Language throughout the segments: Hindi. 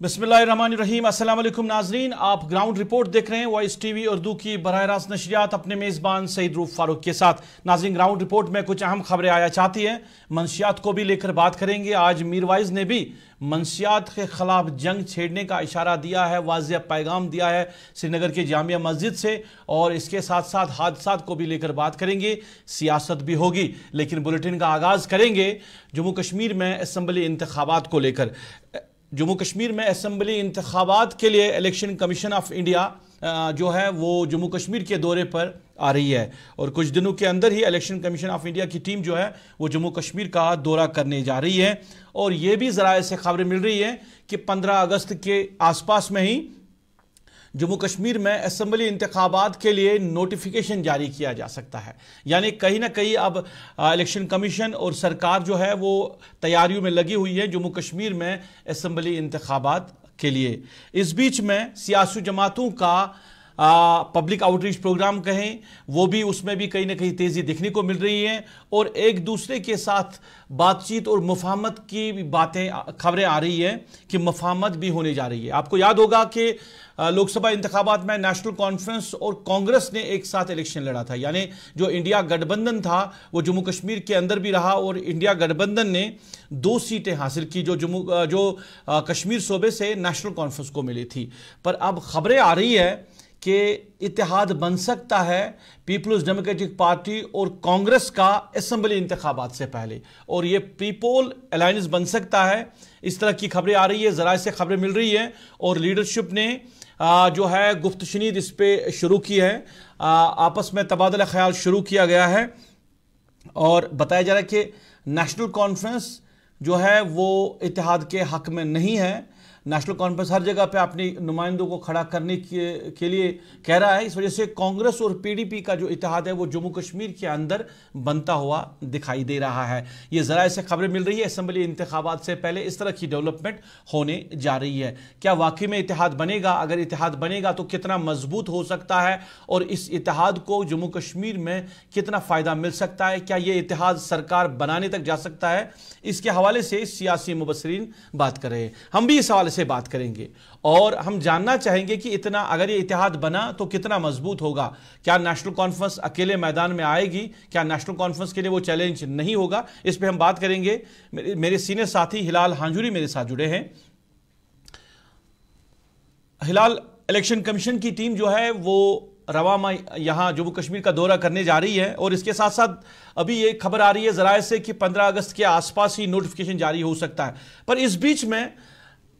बिस्मिल्लाहिर्रहमानिर्रहीम। अस्सलाम वालेकुम नाजरीन, आप ग्राउंड रिपोर्ट देख रहे हैं वॉइस टीवी उर्दू की बराह रास्त नशरियात अपने मेज़बान सईद रूफ फारूक के साथ। नाजरीन, ग्राउंड रिपोर्ट में कुछ अहम खबरें आया चाहती हैं। मंशियात को भी लेकर बात करेंगे। आज मीरवाइज ने भी मंशियात के खिलाफ जंग छेड़ने का इशारा दिया है, वाज़ेह पैगाम दिया है श्रीनगर की जामिया मस्जिद से, और इसके साथ साथ हादसात को भी लेकर बात करेंगे। सियासत भी होगी, लेकिन बुलेटिन का आगाज़ करेंगे जम्मू कश्मीर में असम्बली इंतखाबात को लेकर। जम्मू कश्मीर में असम्बली इंतखाबात के लिए इलेक्शन कमीशन ऑफ इंडिया जो है वो जम्मू कश्मीर के दौरे पर आ रही है, और कुछ दिनों के अंदर ही इलेक्शन कमीशन ऑफ इंडिया की टीम जो है वो जम्मू कश्मीर का दौरा करने जा रही है। और ये भी ज़राए से खबरें मिल रही है कि 15 अगस्त के आसपास में ही जम्मू कश्मीर में असम्बली इंतखाबात के लिए नोटिफिकेशन जारी किया जा सकता है। यानी कहीं ना कहीं अब इलेक्शन कमीशन और सरकार जो है वो तैयारियों में लगी हुई है जम्मू कश्मीर में असम्बली इंतखाबात के लिए। इस बीच में सियासी जमातों का पब्लिक आउटरीच प्रोग्राम कहें, वो भी उसमें भी कहीं ना कहीं तेज़ी देखने को मिल रही है, और एक दूसरे के साथ बातचीत और मुफाहमत की बातें खबरें आ रही है कि मुफाहमत भी होने जा रही है। आपको याद होगा कि लोकसभा इंतखाबात में नेशनल कॉन्फ्रेंस और कांग्रेस ने एक साथ इलेक्शन लड़ा था। यानी जो इंडिया गठबंधन था वो जम्मू कश्मीर के अंदर भी रहा, और इंडिया गठबंधन ने 2 सीटें हासिल की जो कश्मीर सूबे से नेशनल कॉन्फ्रेंस को मिली थी। पर अब खबरें आ रही है कि इत्तेहाद बन सकता है पीपल्स डेमोक्रेटिक पार्टी और कांग्रेस का असम्बली इंतखाबात से पहले, और ये पीपल अलायंस बन सकता है। इस तरह की खबरें आ रही है, ज़राए से खबरें मिल रही है, और लीडरशिप ने जो है गुफ्तशनीद इस पे शुरू की है। आपस में तबादला ख्याल शुरू किया गया है, और बताया जा रहा है कि नेशनल कॉन्फ्रेंस जो है वो इत्तेहाद के हक में नहीं है। नेशनल कॉन्फ्रेंस हर जगह पे अपने नुमाइंदों को खड़ा करने के लिए कह रहा है। इस वजह से कांग्रेस और पीडीपी का जो इत्तेहाद है वो जम्मू कश्मीर के अंदर बनता हुआ दिखाई दे रहा है। ये ज़राए से खबरें मिल रही है असम्बली इंतखाबात से पहले इस तरह की डेवलपमेंट होने जा रही है। क्या वाकई में इत्तेहाद बनेगा? अगर इत्तेहाद बनेगा तो कितना मजबूत हो सकता है, और इस इत्तेहाद को जम्मू कश्मीर में कितना फ़ायदा मिल सकता है? क्या ये इत्तेहाद सरकार बनाने तक जा सकता है? इसके हवाले से सियासी मुबस्सिरीन बात कर रहे हैं। हम भी इस हवाले से बात करेंगे, और हम जानना चाहेंगे कि इतना अगर ये इत्तेहाद बना तो कितना मजबूत होगा। क्या नेशनल कॉन्फ्रेंस अकेले मैदान में आएगी? क्या नेशनल कॉन्फ्रेंस के लिए वो चैलेंज नहीं होगा? इस पे हम बात करेंगे। मेरे सीनियर साथी हिलाल हांजुरी मेरे साथ जुड़े हैं। हिलाल, इलेक्शन कमीशन की टीम जो है वो रवा यहां जम्मू कश्मीर का दौरा करने जा रही है, और इसके साथ साथ अभी ये खबर आ रही है ज़राए से कि 15 अगस्त के आसपास ही नोटिफिकेशन जारी हो सकता है। पर इस बीच में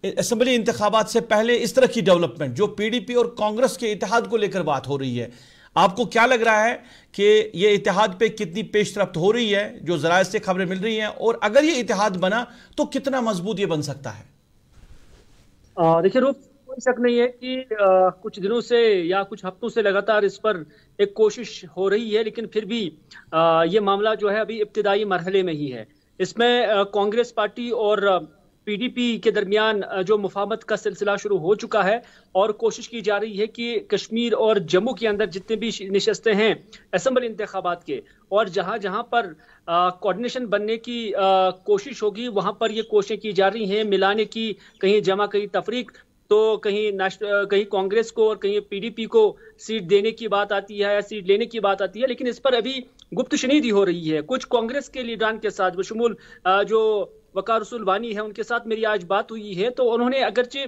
असम्बली इंतखाबात से पहले इस तरह की डेवलपमेंट जो पीडीपी और कांग्रेस के इत्तेहाद को लेकर बात हो रही है, आपको क्या लग रहा है कि ये इत्तेहाद पे कितनी पेशरफ्त हो रही है जो ज़राए से खबरें मिल रही हैं, और अगर ये इत्तेहाद बना तो कितना मजबूत ये बन सकता है? देखिए रूप, कोई शक नहीं है कि कुछ दिनों से या कुछ हफ्तों से लगातार इस पर एक कोशिश हो रही है, लेकिन फिर भी ये मामला जो है अभी इब्तिदाई मरहले में ही है। इसमें कांग्रेस पार्टी और पीडीपी के दरमियान जो मुफाहमत का सिलसिला शुरू हो चुका है, और कोशिश की जा रही है कि कश्मीर और जम्मू के अंदर जितने भी नशस्तें हैं असम्बली इंतखाबात के, और जहां जहां पर कोऑर्डिनेशन बनने की कोशिश होगी वहां पर ये कोशिशें की जा रही हैं मिलाने की, कहीं जमा कहीं तफरीक, तो कहीं कांग्रेस को और कहीं पीडीपी को सीट देने की बात आती है या सीट लेने की बात आती है, लेकिन इस पर अभी गुप्तशनीदी हो रही है। कुछ कांग्रेस के लीडरान के साथ बशमूल जो वकार रसूल वानी है उनके साथ मेरी आज बात हुई है, तो उन्होंने अगरचे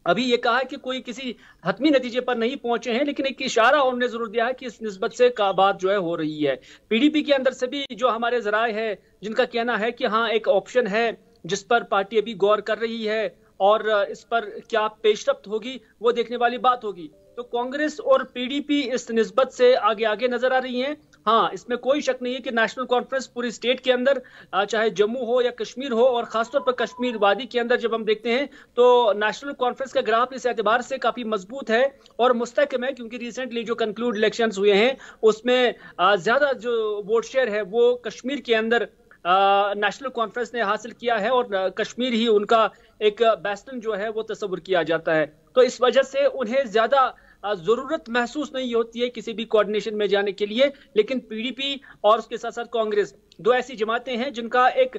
अभी ये कहा है कि कोई किसी हतमी नतीजे पर नहीं पहुंचे हैं, लेकिन एक इशारा उन्होंने जरूर दिया है कि इस निस्बत से का बात जो है हो रही है। पीडीपी के अंदर से भी जो हमारे ज़राए हैं जिनका कहना है कि हाँ एक ऑप्शन है जिस पर पार्टी अभी गौर कर रही है, और इस पर क्या पेशरफ्त होगी वो देखने वाली बात होगी। तो कांग्रेस और पीडीपी इस निस्बत से आगे आगे नजर आ रही हैं। हाँ, इसमें कोई शक नहीं है कि नेशनल कॉन्फ्रेंस पूरी स्टेट के अंदर, चाहे जम्मू हो या कश्मीर हो, और खासतौर पर कश्मीर वादी के अंदर जब हम देखते हैं तो नेशनल कॉन्फ्रेंस का ग्राफ इस एतबार से काफी मजबूत है और मुस्तहकम है, क्योंकि रिसेंटली जो कंक्लूड इलेक्शंस हुए हैं उसमें ज्यादा जो वोट शेयर है वो कश्मीर के अंदर नेशनल कॉन्फ्रेंस ने हासिल किया है, और कश्मीर ही उनका एक बेस्टन जो है वो तस्वुर किया जाता है। तो इस वजह से उन्हें ज्यादा जरूरत महसूस नहीं होती है किसी भी कोऑर्डिनेशन में जाने के लिए। लेकिन पीडीपी और उसके साथ साथ कांग्रेस, दो ऐसी जमातें हैं जिनका एक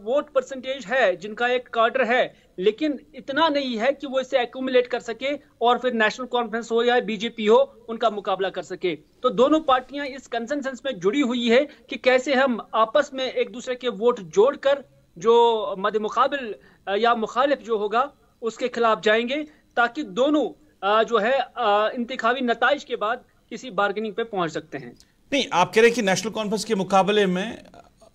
वोट परसेंटेज है, जिनका एक कार्डर है, लेकिन इतना नहीं है कि वो इसे एक्यूमुलेट कर सके और फिर नेशनल कॉन्फ्रेंस हो या बीजेपी हो उनका मुकाबला कर सके। तो दोनों पार्टियां इस कंसेंसस में जुड़ी हुई है कि कैसे हम आपस में एक दूसरे के वोट जोड़कर जो मद मुकाबिल या मुखालिफ जो होगा उसके खिलाफ जाएंगे, ताकि दोनों जो है इंतखाबी नताइज के बाद किसी बार्गेनिंग पे पहुंच सकते हैं। नहीं, आप कह रहे हैं कि नेशनल कॉन्फ्रेंस के मुकाबले में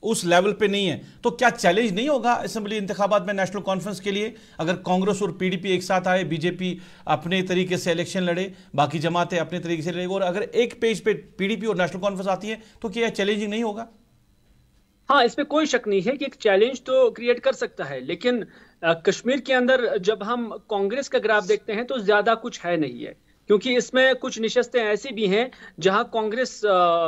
उस लेवल पे नहीं है, तो क्या चैलेंज नहीं होगा असेंबली इंतखाबात में नेशनल कॉन्फ्रेंस के लिए? अगर कांग्रेस और पीडीपी एक साथ आए, बीजेपी अपने तरीके से इलेक्शन लड़े, बाकी जमातें अपने तरीके से लड़ेगी, और अगर एक पेज पे पीडीपी और नेशनल कॉन्फ्रेंस आती है, तो क्या चैलेंजिंग नहीं होगा? हाँ, इसमें कोई शक नहीं है कि एक चैलेंज तो क्रिएट कर सकता है, लेकिन कश्मीर के अंदर जब हम कांग्रेस का ग्राफ देखते हैं तो ज्यादा कुछ है नहीं है, क्योंकि इसमें कुछ निशस्तें ऐसी भी हैं जहां कांग्रेस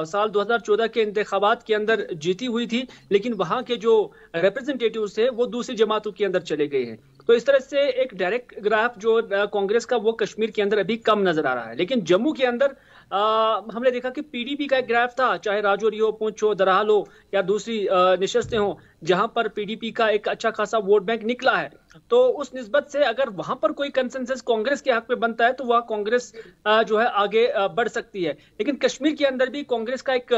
साल 2014 के इंतखाबात के अंदर जीती हुई थी, लेकिन वहां के जो रिप्रेजेंटेटिव्स थे वो दूसरी जमातों के अंदर चले गए हैं। तो इस तरह से एक डायरेक्ट ग्राफ जो कांग्रेस का वो कश्मीर के अंदर अभी कम नजर आ रहा है। लेकिन जम्मू के अंदर हमने देखा कि पीडीपी का एक ग्राफ था, चाहे राजौरी हो, पुंछ हो, दरहाल हो या दूसरी निशस्तें हो, जहां पर पीडीपी का एक अच्छा खासा वोट बैंक निकला है। तो उस निस्बत से अगर वहां पर कोई कंसेंसस कांग्रेस के हक में बनता है तो वह कांग्रेस जो है आगे बढ़ सकती है। लेकिन कश्मीर के अंदर भी कांग्रेस का एक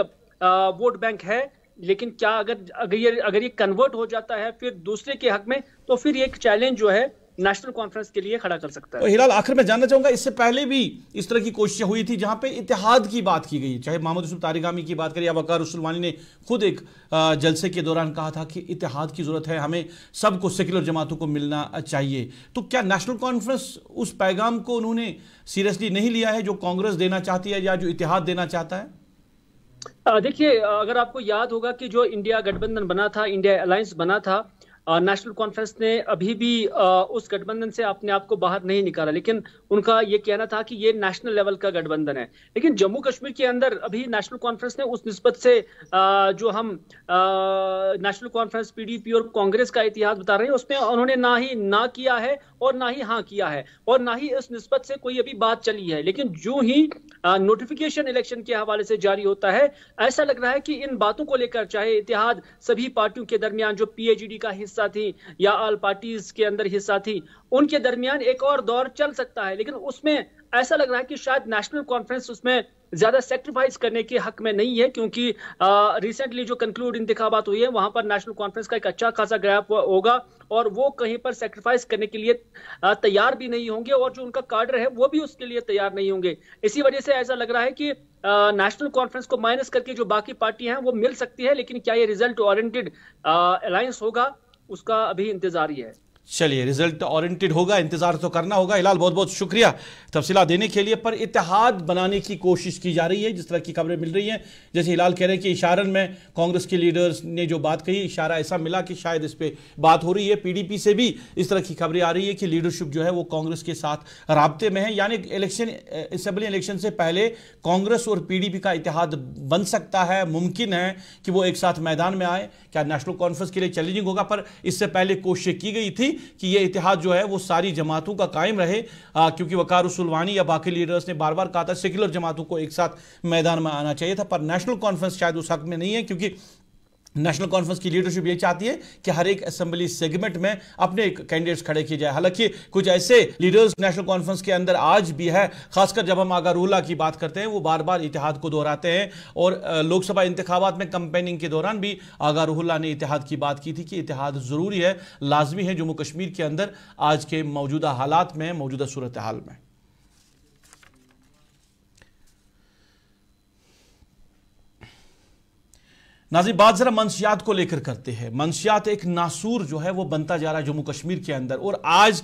वोट बैंक है, लेकिन क्या अगर ये कन्वर्ट हो जाता है फिर दूसरे के हक में, तो फिर ये एक चैलेंज जो है नेशनल कॉन्फ्रेंस के लिए खड़ा कर सकता है। तो हिलाल, आखिर में जानना चाहूंगा, इससे पहले भी इस तरह की कोशिशें हुई थी जहां पे इत्तेहाद की बात की गई, चाहे मोहम्मद यूसुफ तारिगामी की बात करें या वकार उस्मानी ने खुद एक जलसे के दौरान कहा था कि इत्तेहाद की जरूरत है, हमें सबको सेक्युलर जमातों को मिलना चाहिए। तो क्या नेशनल कॉन्फ्रेंस उस पैगाम को उन्होंने सीरियसली नहीं लिया है जो कांग्रेस देना चाहती है या जो इत्तेहाद देना चाहता है? देखिए, अगर आपको याद होगा कि जो इंडिया गठबंधन बना था, इंडिया अलायंस बना था, नेशनल कॉन्फ्रेंस ने अभी भी उस गठबंधन से अपने आप को बाहर नहीं निकाला, लेकिन उनका ये कहना था कि ये नेशनल लेवल का गठबंधन है। लेकिन जम्मू कश्मीर के अंदर अभी नेशनल कॉन्फ्रेंस ने उस निस्बत से जो हम नेशनल कॉन्फ्रेंस, पीडीपी और कांग्रेस का इतिहास बता रहे हैं, उसमें उन्होंने ना ही ना किया है और ना ही हाँ किया है, और ना ही इस निस्बत से कोई अभी बात चली है। लेकिन जो ही नोटिफिकेशन इलेक्शन के हवाले से जारी होता है, ऐसा लग रहा है कि इन बातों को लेकर, चाहे इतिहाद सभी पार्टियों के दरमियान जो पीएजीडी का हिस्सा थी या ऑल पार्टीज के अंदर हिस्सा थी, उनके दरमियान एक और दौर चल सकता है, लेकिन उसमें ऐसा लग रहा है कि शायद नेशनल कॉन्फ्रेंस उसमें ज्यादा सेक्रीफाइस करने के हक में नहीं है, क्योंकि रिसेंटली जो कंक्लूड इंतखाबात हुई है वहां पर नेशनल कॉन्फ्रेंस का एक अच्छा खासा गैप होगा और वो कहीं पर सेक्रीफाइस करने के लिए तैयार भी नहीं होंगे, और जो उनका कार्डर है वो भी उसके लिए तैयार नहीं होंगे। इसी वजह से ऐसा लग रहा है कि नेशनल कॉन्फ्रेंस को माइनस करके जो बाकी पार्टियां हैं वो मिल सकती है, लेकिन क्या ये रिजल्ट ओरिएंटेड अलायंस होगा, उसका अभी इंतजार ही है। चलिए, रिजल्ट ओरिएंटेड होगा, इंतजार तो करना होगा। हिलाल, बहुत बहुत शुक्रिया तफसीला देने के लिए। पर इत्तेहाद बनाने की कोशिश की जा रही है, जिस तरह की खबरें मिल रही हैं, जैसे हिलाल कह रहे हैं कि इशारन में कांग्रेस के लीडर्स ने जो बात कही, इशारा ऐसा मिला कि शायद इस पे बात हो रही है। पीडीपी से भी इस तरह की खबरें आ रही है कि लीडरशिप जो है वो कांग्रेस के साथ राब्ते में है, यानी इलेक्शन, असेंबली इलेक्शन से पहले कांग्रेस और पीडीपी का इत्तेहाद बन सकता है, मुमकिन है कि वो एक साथ मैदान में आए। क्या नेशनल कॉन्फ्रेंस के लिए चैलेंजिंग होगा? पर इससे पहले कोशिश की गई थी कि यह इत्तेहाद जो है वो सारी जमातों का कायम रहे, क्योंकि वकार उस्मानी या बाकी लीडर्स ने बार बार कहा था सेक्युलर जमातों को एक साथ मैदान में आना चाहिए था। पर नेशनल कॉन्फ्रेंस शायद उस हक में नहीं है, क्योंकि नेशनल कॉन्फ्रेंस की लीडरशिप ये चाहती है कि हर एक असेंबली सेगमेंट में अपने कैंडिडेट्स खड़े किए जाए। हालांकि कुछ ऐसे लीडर्स नेशनल कॉन्फ्रेंस के अंदर आज भी है, खासकर जब हम आगा रूहुल्लाह की बात करते हैं, वो बार बार इत्तेहाद को दोहराते हैं, और लोकसभा इंतखाबात में कैंपेनिंग के दौरान भी आगा रूहुल्लाह ने इत्तेहाद की बात की थी कि इत्तेहाद जरूरी है, लाजमी है जम्मू कश्मीर के अंदर आज के मौजूदा हालात में, मौजूदा सूरत हाल में। नाज़रीन, बात जरा मंशियात को लेकर करते हैं। मंशियात एक नासूर जो है वो बनता जा रहा है जम्मू कश्मीर के अंदर, और आज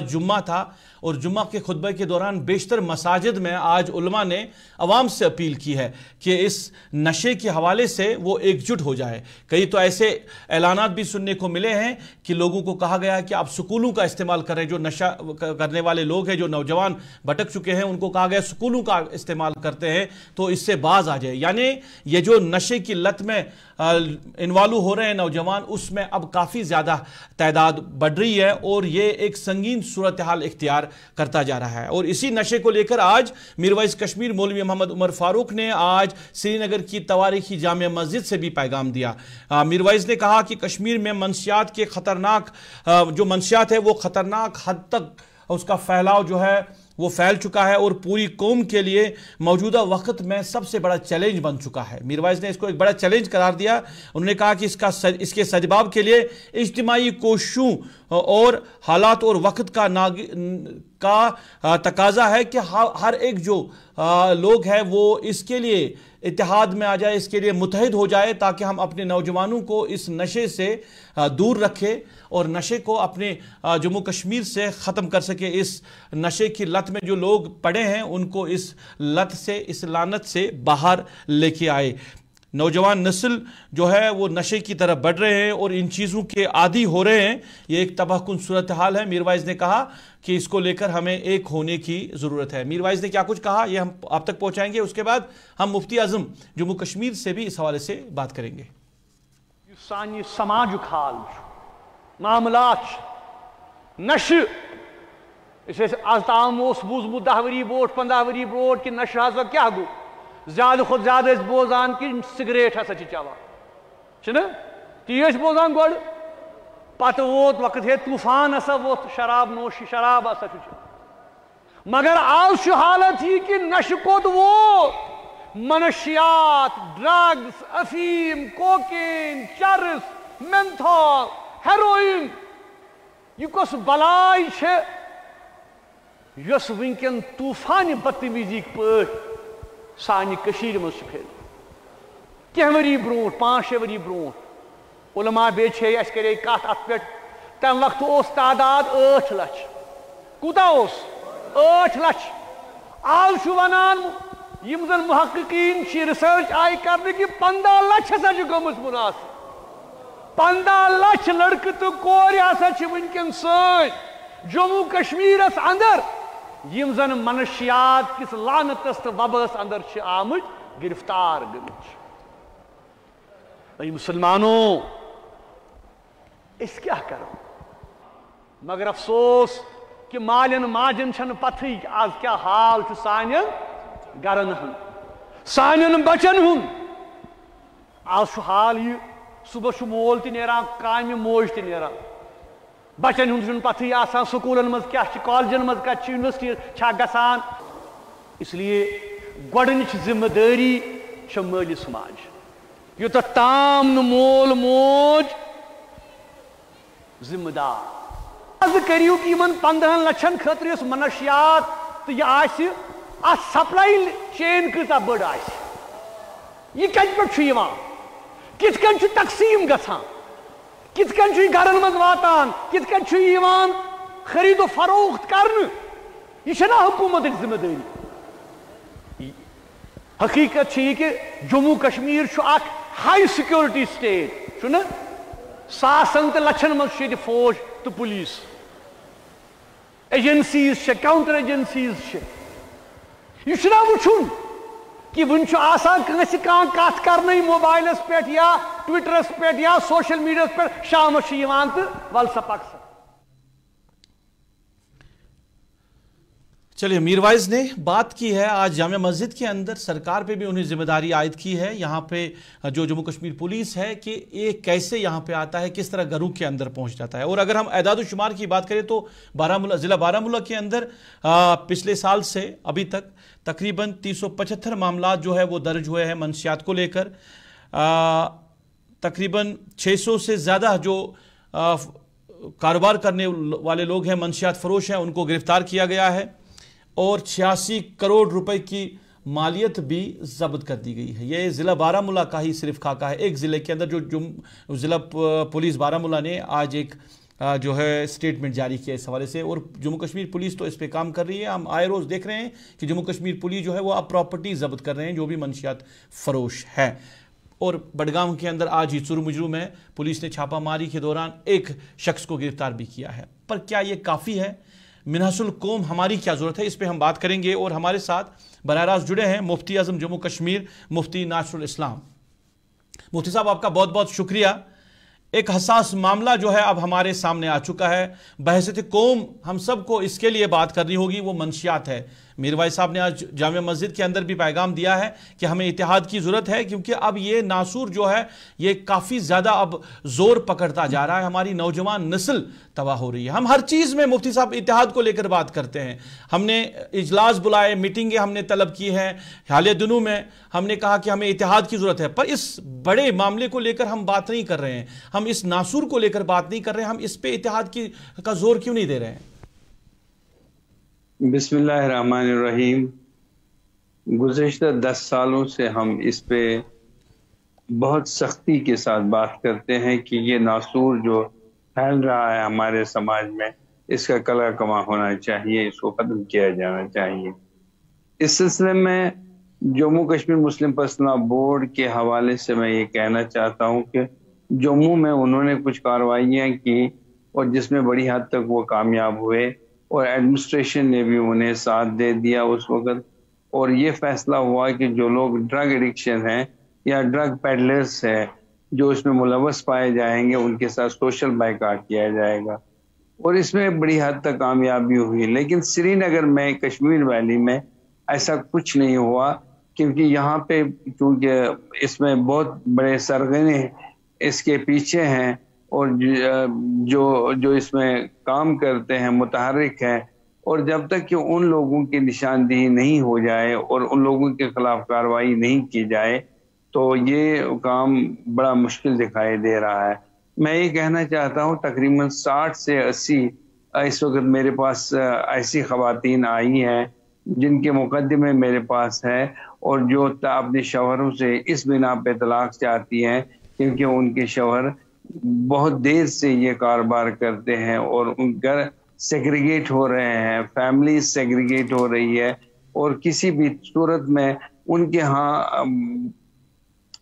जुम्मा था, और जुम्मा के खुतबे के दौरान बेशतर मसाजिद में आज उलमा ने अवाम से अपील की है कि इस नशे के हवाले से वो एकजुट हो जाए। कई तो ऐसे ऐलानात भी सुनने को मिले हैं कि लोगों को कहा गया है कि आप स्कूलों का इस्तेमाल करें, जो नशा करने वाले लोग हैं, जो नौजवान भटक चुके हैं, उनको कहा गया स्कूलों का इस्तेमाल करते हैं तो इससे बाज आ जाए। यानी ये जो नशे की लत में इन्वॉल्व हो रहे हैं नौजवान, उसमें अब काफ़ी ज़्यादा तादाद बढ़ रही है और ये एक संगीन सूरत हाल इख्तियार करता जा रहा है। और इसी नशे को लेकर आज मीरवाइज कश्मीर मौलवी मोहम्मद उमर फारूक ने आज श्रीनगर की तवारीखी जामिया मस्जिद से भी पैगाम दिया। मीरवाइज ने कहा कि कश्मीर में मंशियात के खतरनाक जो मंशियात है वो खतरनाक हद तक उसका फैलाव जो है वो फैल चुका है और पूरी कौम के लिए मौजूदा वक्त में सबसे बड़ा चैलेंज बन चुका है। मीरवाइज ने इसको एक बड़ा चैलेंज करार दिया। उन्होंने कहा कि इसके सजवाब के लिए इज्तिमाई कोशिशों और हालात और वक्त का तकाजा है कि हर एक जो लोग हैं वो इसके लिए इत्तेहाद में आ जाए, इसके लिए मुतहद हो जाए, ताकि हम अपने नौजवानों को इस नशे से दूर रखें और नशे को अपने जम्मू कश्मीर से ख़त्म कर सके। इस नशे की लत में जो लोग पड़े हैं उनको इस लत से, इस लानत से बाहर लेके आए। नौजवान नस्ल जो है वो नशे की तरफ बढ़ रहे हैं और इन चीज़ों के आदी हो रहे हैं। ये एक तबाहकुन सूरत हाल है। मीरवाइज ने कहा कि इसको लेकर हमें एक होने की ज़रूरत है। मीरवाइज ने क्या कुछ कहा ये हम आप तक पहुंचाएंगे। उसके बाद हम मुफ्ती आज़म जम्मू कश्मीर से भी इस हवाले से बात करेंगे। सानी समाजुक हाल मामलात नशे आज ताम बूजमुत 10 वरी ब्रोट 15 वरी ब्रोट कि नशे हसा क्या गो ज्यादा खुद ज्यादा बोजान कि सिगरेट हसा चवान ती बोजान गोड़ पत वोत वक्त है तूफान हसा वोत शराब नोशी शराब हसा मगर आज हालत ही कि नशे कोत वो मनशियात ड्रग्स अफीम कोकेन चरस मेंथोल हेरोइन यह कस बलाई यस वनकन तूफान बदतमीजी पे सानि कशीर मज फैल कह वरी ब्रोट 5-6 वरी ब्रोट उलमा बे अस करे कत अत पे तम वक्त तादाद 8 लाख कूता 8 लाख आज वनान यम जन मुहक्कीन रिसर्च आय कर कि 15 लाख हसा गमुत मुनासिब 15 लाख लड़के तो कोर हसा वनकन सन जम्मू कश्मीर अंदर यम जन मनशियात किस लानतस तो वबस अंदर आमत गिरफ्तार गमत। मुसलमानों इस क्या करो मगर अफसोस कि मालिन माजन छन पथी आज क्या हाल सान गरन सान बचन हुन आज हाल यह सुबह मोल तरान काम मोज तरान बचन हुन पथी आसान स्कूलन मज क्या कॉलेजन मज क्या यूनिवर्सिटी गसान इसलिए गोडनिच जिम्मेदारी माली समाज यूत ताम न मोल मोज जिम्मेदार आज करियो कि 15 लक्षन खतर मनशियात तो यह सप्लाई चेन कता बड़ यह कत पे तकसीम गसान कित गरन मज वातान कित खरीदो फरोख्त कर हुकूमत जिम्मेदारी हकीकत कि Jammu Kashmir high security state सासन तो लक्षन मज फौज तो पुलिस एजेंसीज काउंटर एजेंसीज यह वुन कि वन कत कर मोबाइलस पे या ट्विटरस पे या सोशल मीडिया पे शाम तो वल सा पक। चलिए मीरवाइज ने बात की है आज जामिया मस्जिद के अंदर सरकार पे भी उन्हें जिम्मेदारी आयद की है यहाँ पे जो जम्मू कश्मीर पुलिस है कि ये कैसे यहाँ पे आता है, किस तरह घरों के अंदर पहुँच जाता है। और अगर हम एदाद शुमार की बात करें तो ज़िला बारामूला के अंदर पिछले साल से अभी तक तकरीबन 375 मामला जो है वो दर्ज हुए हैं मंशियात को लेकर। तकरीबन 600 से ज़्यादा जो कारोबार करने वाले लोग हैं, मंशियात फरोश हैं, उनको गिरफ्तार किया गया है और 86 करोड़ रुपए की मालियत भी जब्त कर दी गई है। ये ज़िला बारामूला का ही सिर्फ खाका है। एक ज़िले के अंदर जो ज़िला पुलिस बारामूला ने आज एक जो है स्टेटमेंट जारी किया इस हवाले से, और जम्मू कश्मीर पुलिस तो इस पे काम कर रही है। हम आए रोज़ देख रहे हैं कि जम्मू कश्मीर पुलिस जो है वो अब प्रॉपर्टी जब्त कर रहे हैं जो भी मंशियात फरोश है। और बडगाम के अंदर आज ही चुरमुजरू में पुलिस ने छापामारी के दौरान एक शख्स को गिरफ्तार भी किया है। पर क्या ये काफ़ी है? मिनहसुल कौम हमारी क्या ज़रूरत है, इस पर हम बात करेंगे। और हमारे साथ बराह रास्त जुड़े हैं मुफ्ती आज़म जम्मू कश्मीर मुफ्ती नासरुल इस्लाम। मुफ्ती साहब आपका बहुत बहुत शुक्रिया। एक हसास मामला जो है अब हमारे सामने आ चुका है। बहसत कौम हम सबको इसके लिए बात करनी होगी, वो मंशियात है। मीर भाई साहब ने आज जामिया मस्जिद के अंदर भी पैगाम दिया है कि हमें इत्तेहाद की ज़रूरत है, क्योंकि अब ये नासूर जो है ये काफ़ी ज़्यादा अब जोर पकड़ता जा रहा है। हमारी नौजवान नस्ल तबाह हो रही है। हम हर चीज़ में मुफ्ती साहब इत्तेहाद को लेकर बात करते हैं। हमने इजलास बुलाए, मीटिंगें हमने तलब की हैं, हालिया दिनों में हमने कहा कि हमें इत्तेहाद की ज़रूरत है, पर इस बड़े मामले को लेकर हम बात नहीं कर रहे हैं। हम इस नासूर को लेकर बात नहीं कर रहे हैं। हम इस पे इत्तेहाद का जोर क्यों नहीं दे रहे हैं? बिस्मिल्लाहिर्रहमानिर्रहीम। गुज़िश्ता 10 सालों से हम इस पे बहुत सख्ती के साथ बात करते हैं कि ये नासूर जो फैल रहा है हमारे समाज में, इसका कला कमा होना चाहिए, इसको ख़त्म किया जाना चाहिए। इस सिलसिले में जम्मू कश्मीर मुस्लिम पर्सनल बोर्ड के हवाले से मैं ये कहना चाहता हूँ कि जम्मू में उन्होंने कुछ कार्रवाइयाँ की और जिसमें बड़ी हद तक वो कामयाब हुए और एडमिनिस्ट्रेशन ने भी उन्हें साथ दे दिया उस वक़्त। और ये फैसला हुआ कि जो लोग ड्रग एडिक्शन हैं या ड्रग पेडलर्स हैं जो इसमें मुलव्वस पाए जाएंगे, उनके साथ सोशल बाइकाट किया जाएगा और इसमें बड़ी हद तक कामयाबी हुई। लेकिन श्रीनगर में, कश्मीर वैली में ऐसा कुछ नहीं हुआ, क्योंकि यहाँ पे क्योंकि इसमें बहुत बड़े सरगने इसके पीछे हैं और जो इसमें काम करते हैं, मुतहर्रिक हैं, और जब तक कि उन लोगों की निशानदेही नहीं हो जाए और उन लोगों के खिलाफ कार्रवाई नहीं की जाए तो ये काम बड़ा मुश्किल दिखाई दे रहा है। मैं ये कहना चाहता हूँ तकरीबन 60 से 80 इस वक्त मेरे पास ऐसी खवातीन आई हैं जिनके मुकदमे मेरे पास है और जो अपने शौहरों से इस बिना पे तलाक चाहती हैं क्योंकि उनके शौहर बहुत देर से ये कारोबार करते हैं और उन घर सेग्रीगेट हो रहे हैं, फैमिली सेग्रीगेट हो रही है और किसी भी सूरत में उनके यहाँ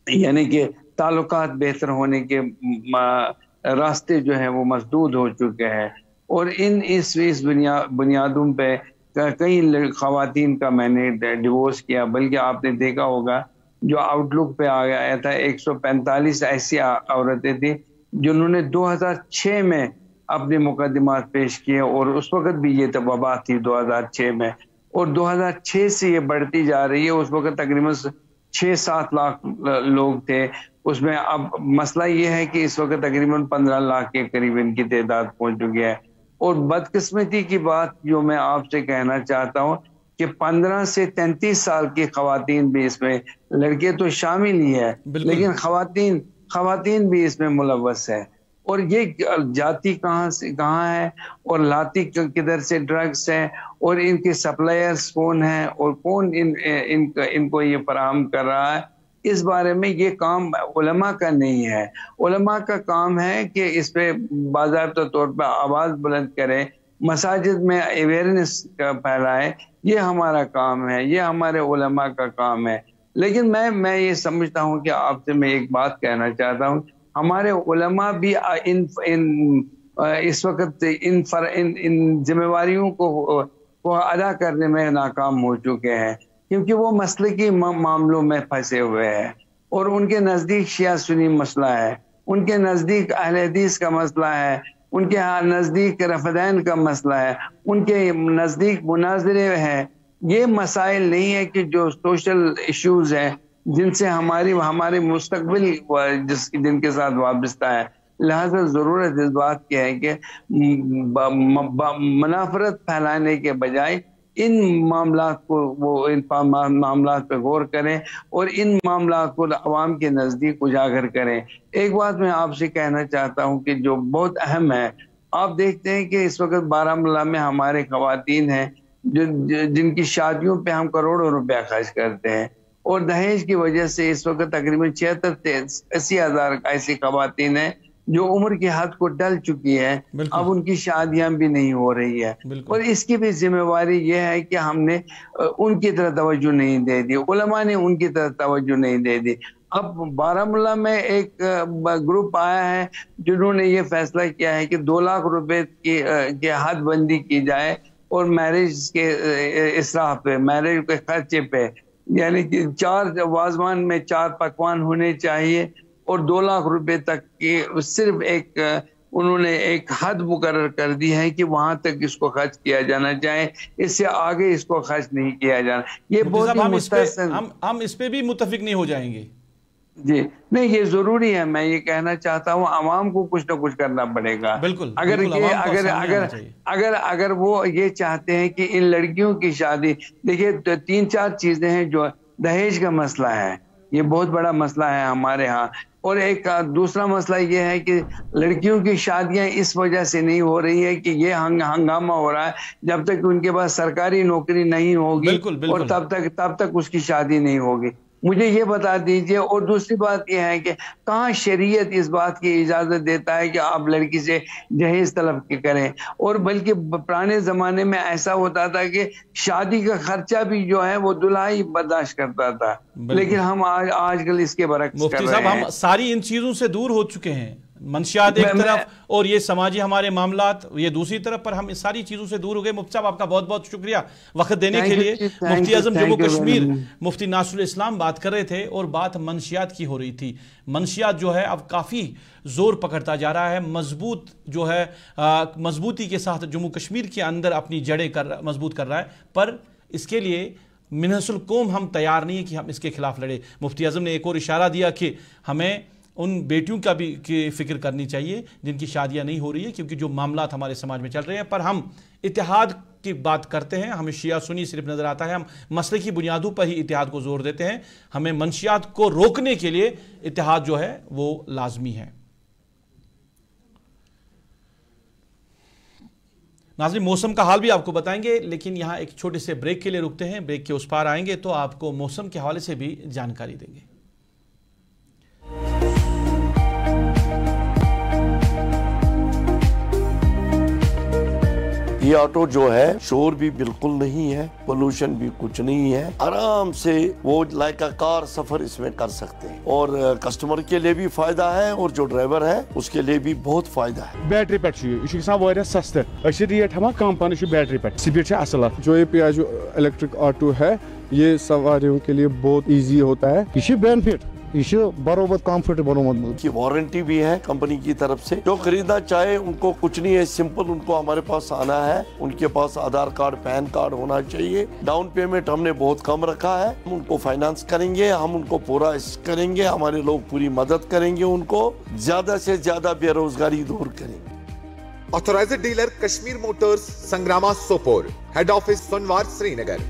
यानी कि ताल्लुकात बेहतर होने के रास्ते जो है वो मसदूद हो चुके हैं। और इस बुनियादों पे कई खवातीन का मैंने डिवोर्स किया, बल्कि आपने देखा होगा जो आउटलुक पे आ गया था 145 ऐसी औरतें थी जिन्होंने 2006 में अपने मुकदमात पेश किए और उस वक्त भी ये वबा थी 2006 में और 2006 से ये बढ़ती जा रही है। उस वक्त तकरीबन 6-7 लाख लोग थे उसमें। अब मसला ये है कि इस वक्त तकरीबन 15 लाख के करीब इनकी तादाद पहुंच चुकी है। और बदकिस्मती की बात जो मैं आपसे कहना चाहता हूँ कि 15 से 33 साल की खवातीन भी इसमें, लड़के तो शामिल ही है लेकिन खवातीन भी इसमें मुलव्वस है। और ये जाति कहाँ है और लाती किधर से ड्रग्स है और इनके सप्लायर्स कौन है और कौन इनको ये फराहम कर रहा है, इस बारे में ये काम उलमा का नहीं है। उलमा का काम है कि इस पे बाज़ाब्ता तौर पर आवाज़ बुलंद करें, मसाजिद में अवेयरनेस फैलाएं, ये हमारा काम है, ये हमारे उलमा का काम है। लेकिन मैं ये समझता हूँ कि आपसे मैं एक बात कहना चाहता हूँ, हमारे उलमा भी इस वक्त इन जिम्मेवारियों को अदा करने में नाकाम हो चुके हैं क्योंकि वो मसलकी मामलों में फंसे हुए हैं और उनके नज़दीक शिया सुन्नी मसला है, उनके नज़दीक अहले हदीस का मसला है, उनके नज़दीक रफ़दैन का मसला है, उनके नज़दीक मुनाज़रे हैं। ये मसाइल नहीं है कि जो सोशल इश्यूज हैं जिनसे हमारे मुस्तकबिल जिनके साथ वाबस्ता है। लिहाजा ज़रूरत इस बात की है कि मुनाफरत फैलाने के बजाय इन मामलात पे गौर करें और इन मामलात को अवाम के नज़दीक उजागर करें। एक बात मैं आपसे कहना चाहता हूँ कि जो बहुत अहम है, आप देखते हैं कि इस वक्त बारामूला में हमारे खवातीन हैं जिनकी शादियों पे हम करोड़ों रुपया खर्च करते हैं और दहेज की वजह से इस वक्त तकरीबन 76 से 80 हज़ार ऐसी खवातीन हैं जो उम्र की हद को टल चुकी है, अब उनकी शादियां भी नहीं हो रही है। और इसकी भी जिम्मेवारी ये है कि हमने उनकी तरफ तवज्जो नहीं दे दी, उलमा ने उनकी तरफ तवज्जो नहीं दे दी। अब बारामूला में एक ग्रुप आया है जिन्होंने ये फैसला किया है कि 2 लाख रुपए की हद बंदी की जाए और मैरिज के इसराफ पे, मैरिज के खर्चे पे, यानी कि 4 वाजवान में 4 पकवान होने चाहिए और 2 लाख रुपए तक के सिर्फ एक उन्होंने एक हद मुकर्रर कर दी है कि वहां तक इसको खर्च किया जाना चाहे, इससे आगे इसको खर्च नहीं किया जाना। ये बहुत ही हम इस पे भी मुत्तफिक नहीं हो जाएंगे जी। नहीं, ये जरूरी है। मैं ये कहना चाहता हूँ आवाम को कुछ ना कुछ करना पड़ेगा। बिल्कुल, अगर बिल्कुल, ये अगर वो ये चाहते हैं कि इन लड़कियों की शादी, देखिए 3-4 चीजें हैं जो दहेज का मसला है, ये बहुत बड़ा मसला है हमारे यहाँ। और एक दूसरा मसला ये है कि लड़कियों की शादियां इस वजह से नहीं हो रही है कि ये हंगामा हो रहा है, जब तक उनके पास सरकारी नौकरी नहीं होगी और तब तक उसकी शादी नहीं होगी। मुझे ये बता दीजिए। और दूसरी बात यह है कि कहाँ शरीयत इस बात की इजाजत देता है कि आप लड़की से जहेज तलब करें। और बल्कि पुराने जमाने में ऐसा होता था कि शादी का खर्चा भी जो है वो दूल्हा ही बर्दाश्त करता था, लेकिन हम आजकल इसके बरक्स कर रहे हैं। हम सारी इन चीजों से दूर हो चुके हैं, मंशियात एक तरफ और ये समाजी हमारे मामलात ये दूसरी तरफ, पर हम इस सारी चीजों से दूर हो गए। मुफ्ती साहब आपका बहुत बहुत शुक्रिया वक्त देने के लिए। मुफ्ती आजम जम्मू कश्मीर मुफ्ती नासरुल इस्लाम बात कर रहे थे और बात मंशियात की हो रही थी। मंशियात जो है अब काफी जोर पकड़ता जा रहा है, मजबूत जो है मजबूती के साथ जम्मू कश्मीर के अंदर अपनी जड़ें मजबूत कर रहा है, पर इसके लिए मिनहसुल कौम हम तैयार नहीं है कि हम इसके खिलाफ लड़े। मुफ्ती आजम ने एक और इशारा दिया कि हमें उन बेटियों का भी की फिक्र करनी चाहिए जिनकी शादियां नहीं हो रही है, क्योंकि जो मामलात हमारे समाज में चल रहे हैं। पर हम इत्तेहाद की बात करते हैं, हमें शिया सुन्नी सिर्फ नजर आता है, हम मसले की बुनियादों पर ही इत्तेहाद को जोर देते हैं। हमें मंशियात को रोकने के लिए इत्तेहाद जो है वो लाजमी है। नाज़रीन, मौसम का हाल भी आपको बताएंगे, लेकिन यहां एक छोटे से ब्रेक के लिए रुकते हैं। ब्रेक के उस पार आएंगे तो आपको मौसम के हवाले से भी जानकारी देंगे। ये ऑटो जो है शोर भी बिल्कुल नहीं है, पोल्यूशन भी कुछ नहीं है, आराम से वो लाइक अ कार सफर इसमें कर सकते हैं और कस्टमर के लिए भी फायदा है और जो ड्राइवर है उसके लिए भी बहुत फायदा है। बैटरी पे सस्ते रेट हम कम पान बैटरी पे स्पीड असल। जो ये पियाजो इलेक्ट्रिक ऑटो है ये सवारियों के लिए बहुत ईजी होता है, ये बेनिफिट बरोबर कंफर्टेबल की वारंटी भी है कंपनी की तरफ से। जो खरीदना चाहे उनको कुछ नहीं है, सिंपल उनको हमारे पास आना है, उनके पास आधार कार्ड पैन कार्ड होना चाहिए। डाउन पेमेंट हमने बहुत कम रखा है, हम उनको फाइनेंस करेंगे, हम उनको पूरा करेंगे, हमारे लोग पूरी मदद करेंगे, उनको ज्यादा से ज्यादा बेरोजगारी दूर करेंगे। Authorised dealer Kashmir motors, Sangrama Sopore, head office Sonwar Srinagar.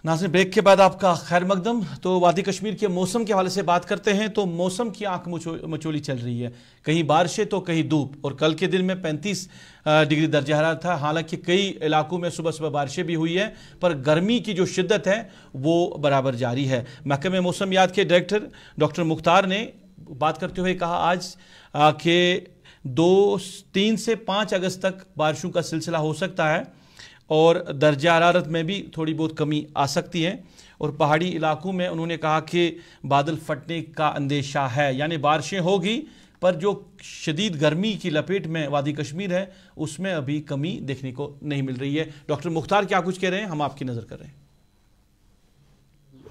नाज़रीन, ब्रेक के बाद आपका खैर मकदम। तो वादी कश्मीर के मौसम के हवाले से बात करते हैं तो मौसम की आंख मचोली चल रही है, कहीं बारिशें तो कहीं धूप। और कल के दिन में 35 डिग्री दर्जा हरारत था। हालांकि कई इलाकों में सुबह सुबह बारिशें भी हुई है, पर गर्मी की जो शिद्दत है वो बराबर जारी है। महकमे मौसमियात के डायरेक्टर डॉक्टर मुख्तार ने बात करते हुए कहा आज कि 3 से 5 अगस्त तक बारिशों का सिलसिला हो सकता है और दर्जा हरारत में भी थोड़ी बहुत कमी आ सकती है। और पहाड़ी इलाकों में उन्होंने कहा कि बादल फटने का अंदेशा है, यानी बारिशें होगी पर जो शदीद गर्मी की लपेट में वादी कश्मीर है उसमें अभी कमी देखने को नहीं मिल रही है। डॉक्टर मुख्तार क्या कुछ कह रहे हैं, हम आपकी नज़र कर रहे हैं।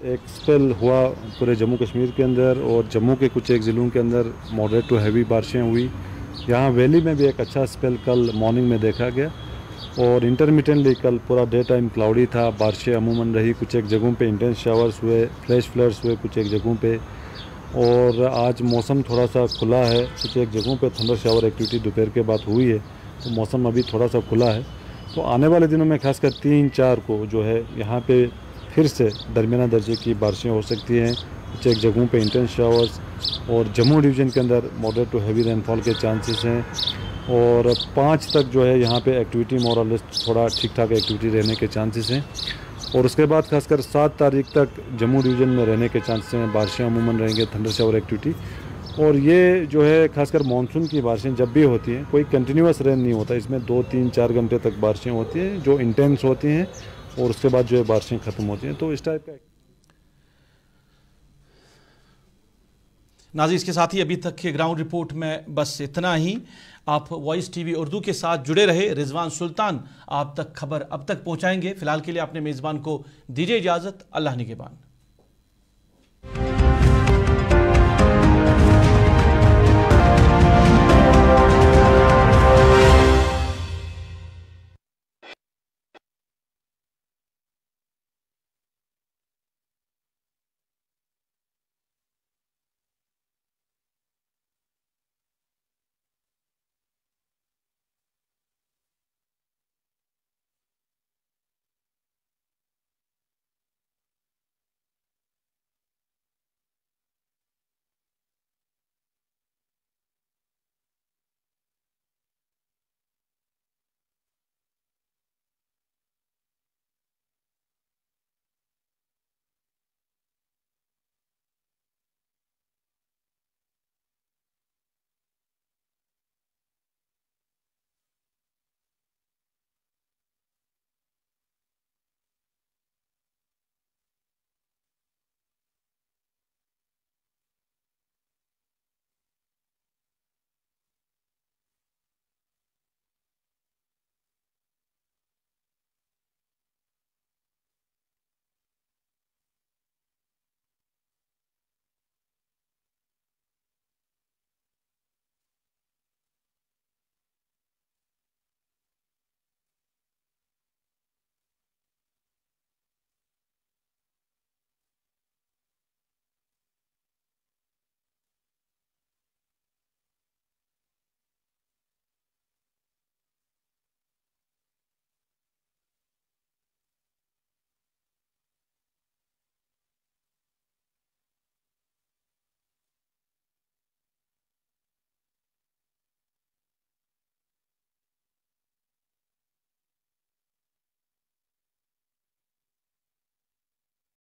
एक स्पेल हुआ पूरे जम्मू कश्मीर के अंदर और जम्मू के कुछ एक ज़िलों के अंदर मॉडरेट टू हैवी बारिशें हुई। यहाँ वैली में भी एक अच्छा स्पेल कल मॉर्निंग में देखा गया और इंटरमिटेंटली कल पूरा डे टाइम क्लाउडी था, बारिशें अमूमन रही, कुछ एक जगहों पे इंटेंस शावर्स हुए, फ्लैश फ्लड्स हुए कुछ एक जगहों पे। और आज मौसम थोड़ा सा खुला है, कुछ एक जगहों पे थंडर शावर एक्टिविटी दोपहर के बाद हुई है, तो मौसम अभी थोड़ा सा खुला है। तो आने वाले दिनों में खासकर 3-4 को जो है यहाँ पे फिर से दरमियाना दर्जे की बारिशें हो सकती हैं, कुछ एक जगहों पे इंटेंस शावर्स, और जम्मू डिवीज़न के अंदर मॉडरेट टू हैवी रेनफॉल के चांसेस हैं। और 5 तक जो है यहाँ पे एक्टिविटी मोरलेस थोड़ा ठीक ठाक एक्टिविटी रहने के चांसेस हैं। और उसके बाद खासकर 7 तारीख तक जम्मू डिवीज़न में रहने के चांसेस हैं, बारिशें अमूमन रहेंगे, थंडर शावर एक्टिविटी। और ये जो है खासकर मानसून की बारिशें जब भी होती हैं, कोई कंटिन्यूस रेन नहीं होता, इसमें 2-3-4 घंटे तक बारिशें होती हैं जो इंटेंस होती हैं और उसके बाद जो है बारिशें ख़त्म होती हैं। तो इस टाइप का नाज़रीन, इसके साथ ही अभी तक के ग्राउंड रिपोर्ट में बस इतना ही। आप वॉइस टीवी उर्दू के साथ जुड़े रहे। रिजवान सुल्तान आप तक खबर अब तक पहुंचाएंगे। फिलहाल के लिए अपने मेज़बान को दीजिए इजाज़त। अल्लाह निगहबान।